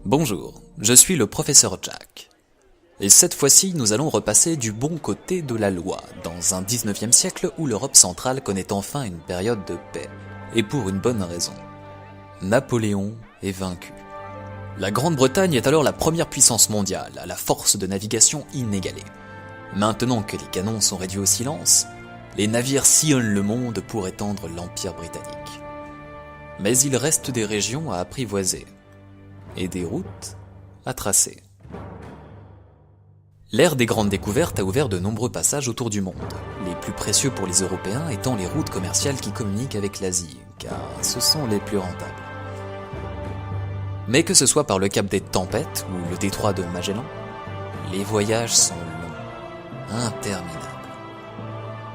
Bonjour, je suis le professeur Jack. Et cette fois-ci, nous allons repasser du bon côté de la loi, dans un 19e siècle où l'Europe centrale connaît enfin une période de paix. Et pour une bonne raison. Napoléon est vaincu. La Grande-Bretagne est alors la première puissance mondiale, à la force de navigation inégalée. Maintenant que les canons sont réduits au silence, les navires sillonnent le monde pour étendre l'Empire britannique. Mais il reste des régions à apprivoiser, et des routes à tracer. L'ère des grandes découvertes a ouvert de nombreux passages autour du monde, les plus précieux pour les Européens étant les routes commerciales qui communiquent avec l'Asie, car ce sont les plus rentables. Mais que ce soit par le cap des Tempêtes ou le détroit de Magellan, les voyages sont longs, interminables.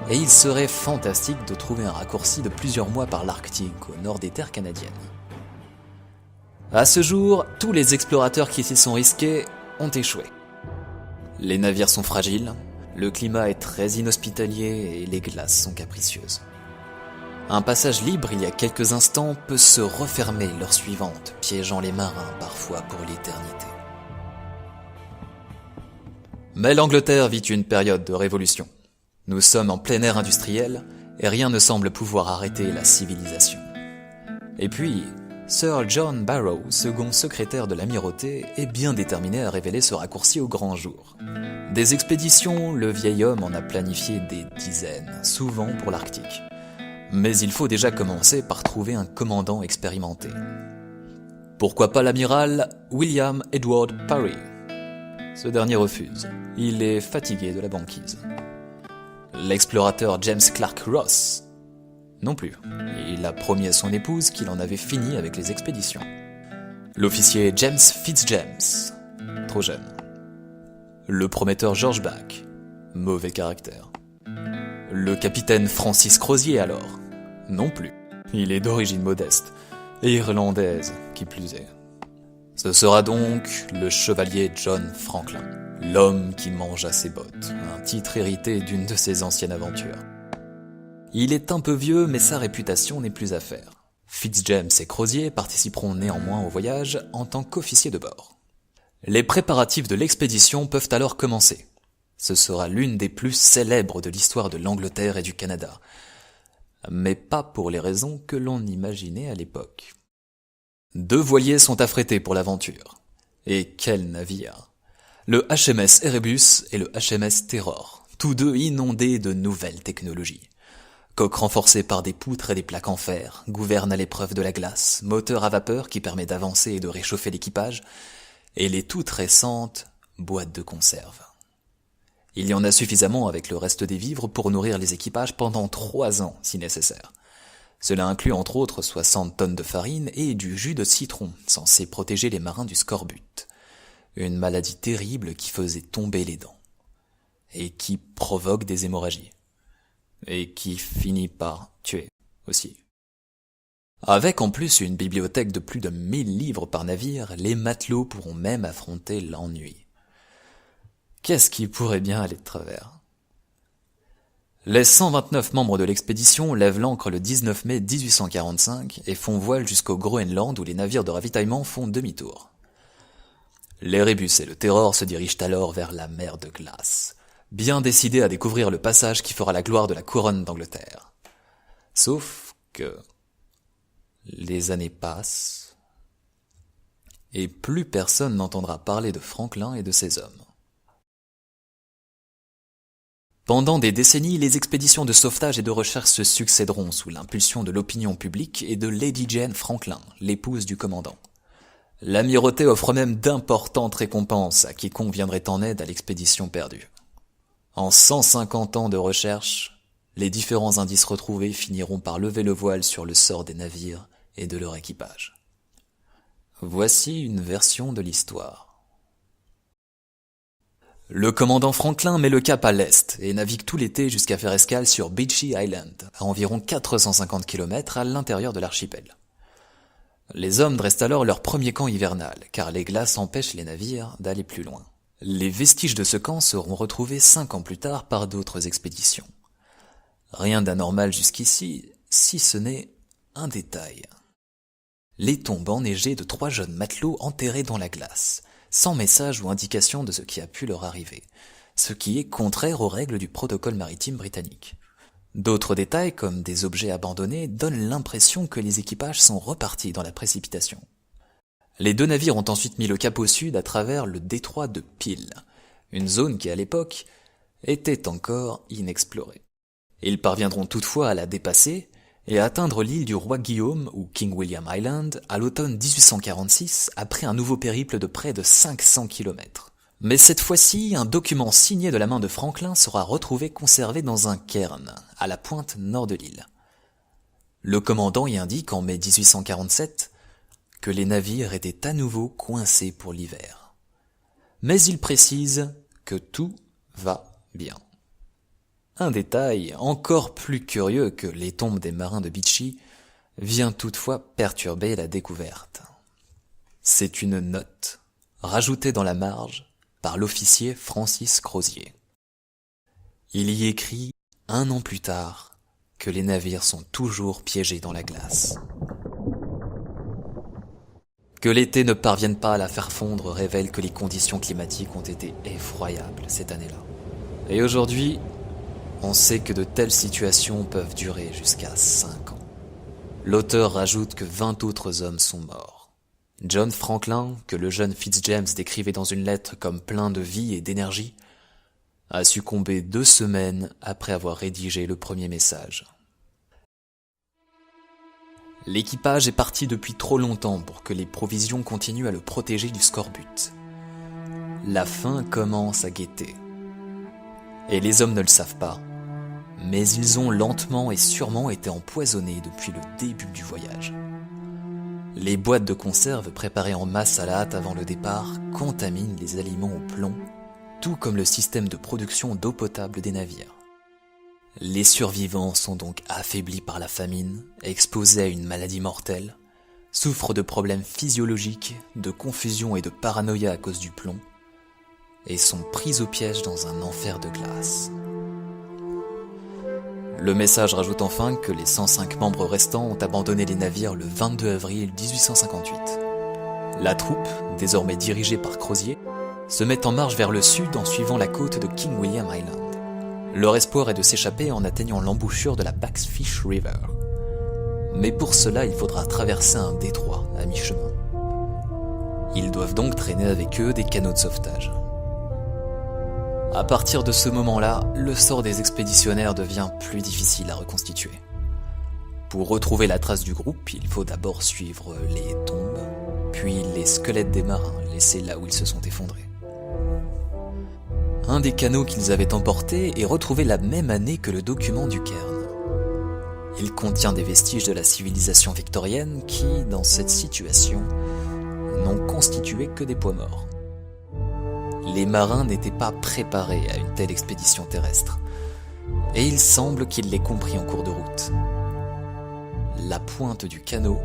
Et il serait fantastique de trouver un raccourci de plusieurs mois par l'Arctique, au nord des terres canadiennes. À ce jour, tous les explorateurs qui s'y sont risqués ont échoué. Les navires sont fragiles, le climat est très inhospitalier et les glaces sont capricieuses. Un passage libre il y a quelques instants peut se refermer l'heure suivante, piégeant les marins parfois pour l'éternité. Mais l'Angleterre vit une période de révolution. Nous sommes en pleine ère industrielle et rien ne semble pouvoir arrêter la civilisation. Et puis, Sir John Barrow, second secrétaire de l'amirauté, est bien déterminé à révéler ce raccourci au grand jour. Des expéditions, le vieil homme en a planifié des dizaines, souvent pour l'Arctique. Mais il faut déjà commencer par trouver un commandant expérimenté. Pourquoi pas l'amiral William Edward Parry? Ce dernier refuse. Il est fatigué de la banquise. L'explorateur James Clark Ross? Non plus. Il a promis à son épouse qu'il en avait fini avec les expéditions. L'officier James Fitzjames? Trop jeune. Le prometteur George Back? Mauvais caractère. Le capitaine Francis Crozier alors? Non plus. Il est d'origine modeste, et irlandaise, qui plus est. Ce sera donc le chevalier John Franklin, l'homme qui mange à ses bottes, un titre hérité d'une de ses anciennes aventures. Il est un peu vieux, mais sa réputation n'est plus à faire. Fitzjames et Crozier participeront néanmoins au voyage en tant qu'officiers de bord. Les préparatifs de l'expédition peuvent alors commencer. Ce sera l'une des plus célèbres de l'histoire de l'Angleterre et du Canada. Mais pas pour les raisons que l'on imaginait à l'époque. 2 voiliers sont affrétés pour l'aventure. Et quel navire! Le HMS Erebus et le HMS Terror, tous deux inondés de nouvelles technologies. Coque renforcée par des poutres et des plaques en fer, gouverne à l'épreuve de la glace, moteur à vapeur qui permet d'avancer et de réchauffer l'équipage, et les toutes récentes boîtes de conserve. Il y en a suffisamment avec le reste des vivres pour nourrir les équipages pendant 3 ans si nécessaire. Cela inclut entre autres 60 tonnes de farine et du jus de citron, censé protéger les marins du scorbut. Une maladie terrible qui faisait tomber les dents. Et qui provoque des hémorragies. Et qui finit par tuer aussi. Avec en plus une bibliothèque de plus de 1000 livres par navire, les matelots pourront même affronter l'ennui. Qu'est-ce qui pourrait bien aller de travers? Les 129 membres de l'expédition lèvent l'ancre le 19 mai 1845 et font voile jusqu'au Groenland où les navires de ravitaillement font demi-tour. L'Erebus et le Terror se dirigent alors vers la mer de glace, bien décidés à découvrir le passage qui fera la gloire de la couronne d'Angleterre. Sauf que les années passent et plus personne n'entendra parler de Franklin et de ses hommes. Pendant des décennies, les expéditions de sauvetage et de recherche se succéderont sous l'impulsion de l'opinion publique et de Lady Jane Franklin, l'épouse du commandant. L'amirauté offre même d'importantes récompenses à quiconque viendrait en aide à l'expédition perdue. En 150 ans de recherche, les différents indices retrouvés finiront par lever le voile sur le sort des navires et de leur équipage. Voici une version de l'histoire. Le commandant Franklin met le cap à l'est et navigue tout l'été jusqu'à faire escale sur Beechy Island, à environ 450 km à l'intérieur de l'archipel. Les hommes dressent alors leur premier camp hivernal, car les glaces empêchent les navires d'aller plus loin. Les vestiges de ce camp seront retrouvés 5 ans plus tard par d'autres expéditions. Rien d'anormal jusqu'ici, si ce n'est un détail. les tombes enneigées de 3 jeunes matelots enterrés dans la glace, sans message ou indication de ce qui a pu leur arriver, ce qui est contraire aux règles du protocole maritime britannique. D'autres détails, comme des objets abandonnés, donnent l'impression que les équipages sont repartis dans la précipitation. Les 2 navires ont ensuite mis le cap au sud à travers le détroit de Peel, une zone qui à l'époque était encore inexplorée. Ils parviendront toutefois à la dépasser et à atteindre l'île du roi Guillaume ou King William Island à l'automne 1846 après un nouveau périple de près de 500 km. Mais cette fois-ci, un document signé de la main de Franklin sera retrouvé conservé dans un cairn, à la pointe nord de l'île. Le commandant y indique en mai 1847 que les navires étaient à nouveau coincés pour l'hiver. Mais il précise que tout va bien. Un détail encore plus curieux que les tombes des marins de Beechy vient toutefois perturber la découverte. C'est une note rajoutée dans la marge par l'officier Francis Crozier. Il y écrit 1 an plus tard que les navires sont toujours piégés dans la glace. Que l'été ne parvienne pas à la faire fondre révèle que les conditions climatiques ont été effroyables cette année-là. Et aujourd'hui, on sait que de telles situations peuvent durer jusqu'à 5 ans. L'auteur rajoute que 20 autres hommes sont morts. John Franklin, que le jeune Fitzjames décrivait dans une lettre comme plein de vie et d'énergie, a succombé 2 semaines après avoir rédigé le premier message. L'équipage est parti depuis trop longtemps pour que les provisions continuent à le protéger du scorbut. La faim commence à guetter. Et les hommes ne le savent pas, mais ils ont lentement et sûrement été empoisonnés depuis le début du voyage. Les boîtes de conserve préparées en masse à la hâte avant le départ contaminent les aliments au plomb, tout comme le système de production d'eau potable des navires. Les survivants sont donc affaiblis par la famine, exposés à une maladie mortelle, souffrent de problèmes physiologiques, de confusion et de paranoïa à cause du plomb, et sont pris au piège dans un enfer de glace. Le message rajoute enfin que les 105 membres restants ont abandonné les navires le 22 avril 1858. La troupe, désormais dirigée par Crozier, se met en marche vers le sud en suivant la côte de King William Island. Leur espoir est de s'échapper en atteignant l'embouchure de la Backfish River. Mais pour cela, il faudra traverser un détroit à mi-chemin. Ils doivent donc traîner avec eux des canots de sauvetage. À partir de ce moment-là, le sort des expéditionnaires devient plus difficile à reconstituer. Pour retrouver la trace du groupe, il faut d'abord suivre les tombes, puis les squelettes des marins laissés là où ils se sont effondrés. Un des canots qu'ils avaient emporté est retrouvé la même année que le document du cairn. Il contient des vestiges de la civilisation victorienne qui, dans cette situation, n'ont constitué que des poids morts. Les marins n'étaient pas préparés à une telle expédition terrestre, et il semble qu'ils l'aient compris en cours de route. La pointe du canot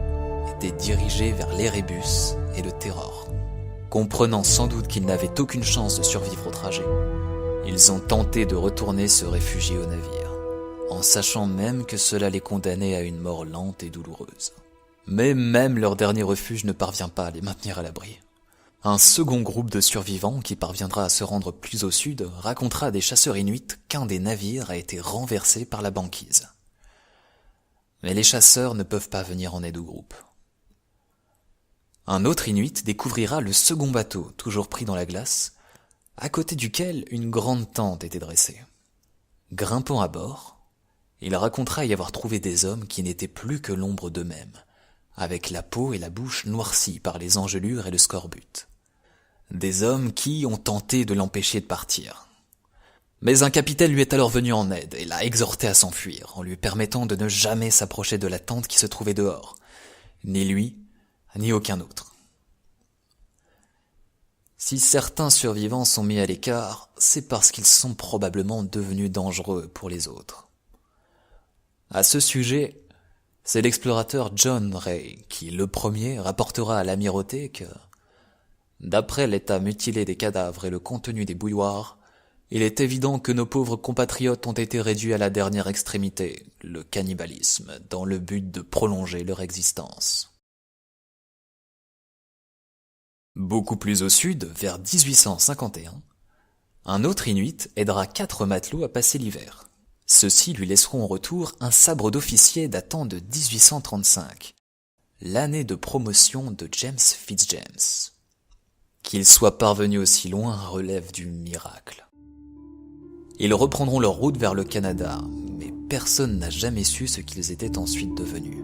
était dirigée vers l'Erebus et le Terror. Comprenant sans doute qu'ils n'avaient aucune chance de survivre au trajet, ils ont tenté de retourner se réfugier au navire, en sachant même que cela les condamnait à une mort lente et douloureuse. Mais même leur dernier refuge ne parvient pas à les maintenir à l'abri. Un second groupe de survivants qui parviendra à se rendre plus au sud racontera à des chasseurs inuits qu'un des navires a été renversé par la banquise. Mais les chasseurs ne peuvent pas venir en aide au groupe. Un autre Inuit découvrira le second bateau, toujours pris dans la glace, à côté duquel une grande tente était dressée. Grimpant à bord, il racontera y avoir trouvé des hommes qui n'étaient plus que l'ombre d'eux-mêmes, avec la peau et la bouche noircies par les engelures et le scorbut. Des hommes qui ont tenté de l'empêcher de partir. Mais un capitaine lui est alors venu en aide et l'a exhorté à s'enfuir, en lui permettant de ne jamais s'approcher de la tente qui se trouvait dehors, ni lui, ni aucun autre. Si certains survivants sont mis à l'écart, c'est parce qu'ils sont probablement devenus dangereux pour les autres. À ce sujet, c'est l'explorateur John Ray qui, le premier, rapportera à l'amirauté que, d'après l'état mutilé des cadavres et le contenu des bouilloires, il est évident que nos pauvres compatriotes ont été réduits à la dernière extrémité, le cannibalisme, dans le but de prolonger leur existence. Beaucoup plus au sud, vers 1851, un autre Inuit aidera 4 matelots à passer l'hiver. Ceux-ci lui laisseront en retour un sabre d'officier datant de 1835, l'année de promotion de James Fitzjames. Qu'ils soient parvenus aussi loin relève du miracle. Ils reprendront leur route vers le Canada, mais personne n'a jamais su ce qu'ils étaient ensuite devenus.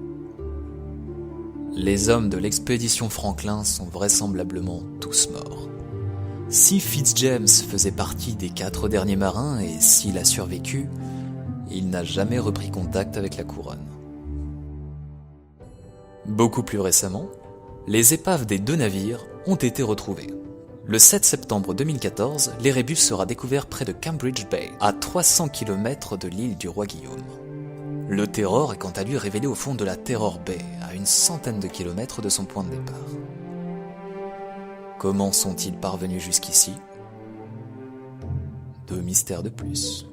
Les hommes de l'expédition Franklin sont vraisemblablement tous morts. Si Fitzjames faisait partie des 4 derniers marins et s'il a survécu, il n'a jamais repris contact avec la couronne. Beaucoup plus récemment, les épaves des 2 navires ont été retrouvées. Le 7 septembre 2014, l'Erebus sera découvert près de Cambridge Bay, à 300 km de l'île du Roi Guillaume. Le Terror est quant à lui révélé au fond de la Terror Bay, à une centaine de kilomètres de son point de départ. Comment sont-ils parvenus jusqu'ici? 2 mystères de plus.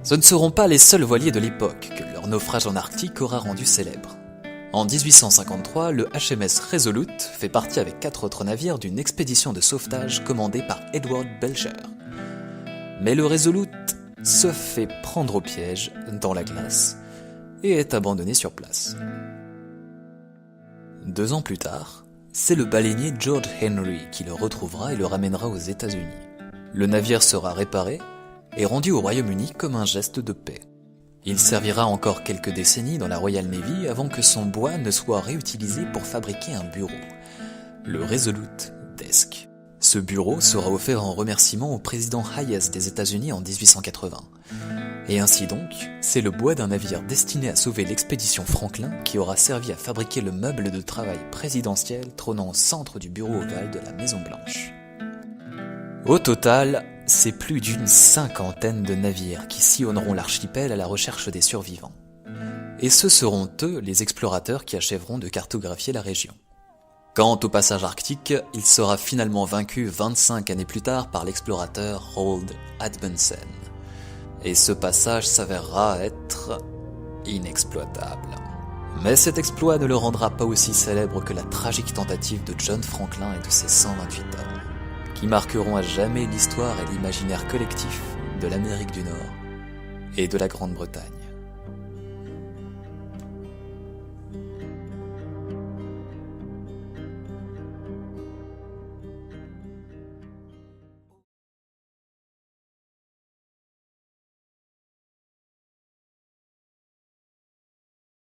Ce ne seront pas les seuls voiliers de l'époque que leur naufrage en Arctique aura rendu célèbre. En 1853, le HMS Resolute fait partie avec 4 autres navires d'une expédition de sauvetage commandée par Edward Belcher. Mais le Resolute se fait prendre au piège dans la glace et est abandonné sur place. 2 ans plus tard, c'est le baleinier George Henry qui le retrouvera et le ramènera aux États-Unis. Le navire sera réparé et rendu au Royaume-Uni comme un geste de paix. Il servira encore quelques décennies dans la Royal Navy avant que son bois ne soit réutilisé pour fabriquer un bureau, le Resolute Desk. Ce bureau sera offert en remerciement au président Hayes des États-Unis en 1880. Et ainsi donc, c'est le bois d'un navire destiné à sauver l'expédition Franklin qui aura servi à fabriquer le meuble de travail présidentiel trônant au centre du bureau ovale de la Maison-Blanche. Au total, c'est plus d'une 50aine de navires qui sillonneront l'archipel à la recherche des survivants. Et ce seront eux, les explorateurs, qui achèveront de cartographier la région. Quant au passage arctique, il sera finalement vaincu 25 années plus tard par l'explorateur Roald Amundsen. Et ce passage s'avérera être inexploitable. Mais cet exploit ne le rendra pas aussi célèbre que la tragique tentative de John Franklin et de ses 128 hommes, qui marqueront à jamais l'histoire et l'imaginaire collectif de l'Amérique du Nord et de la Grande-Bretagne.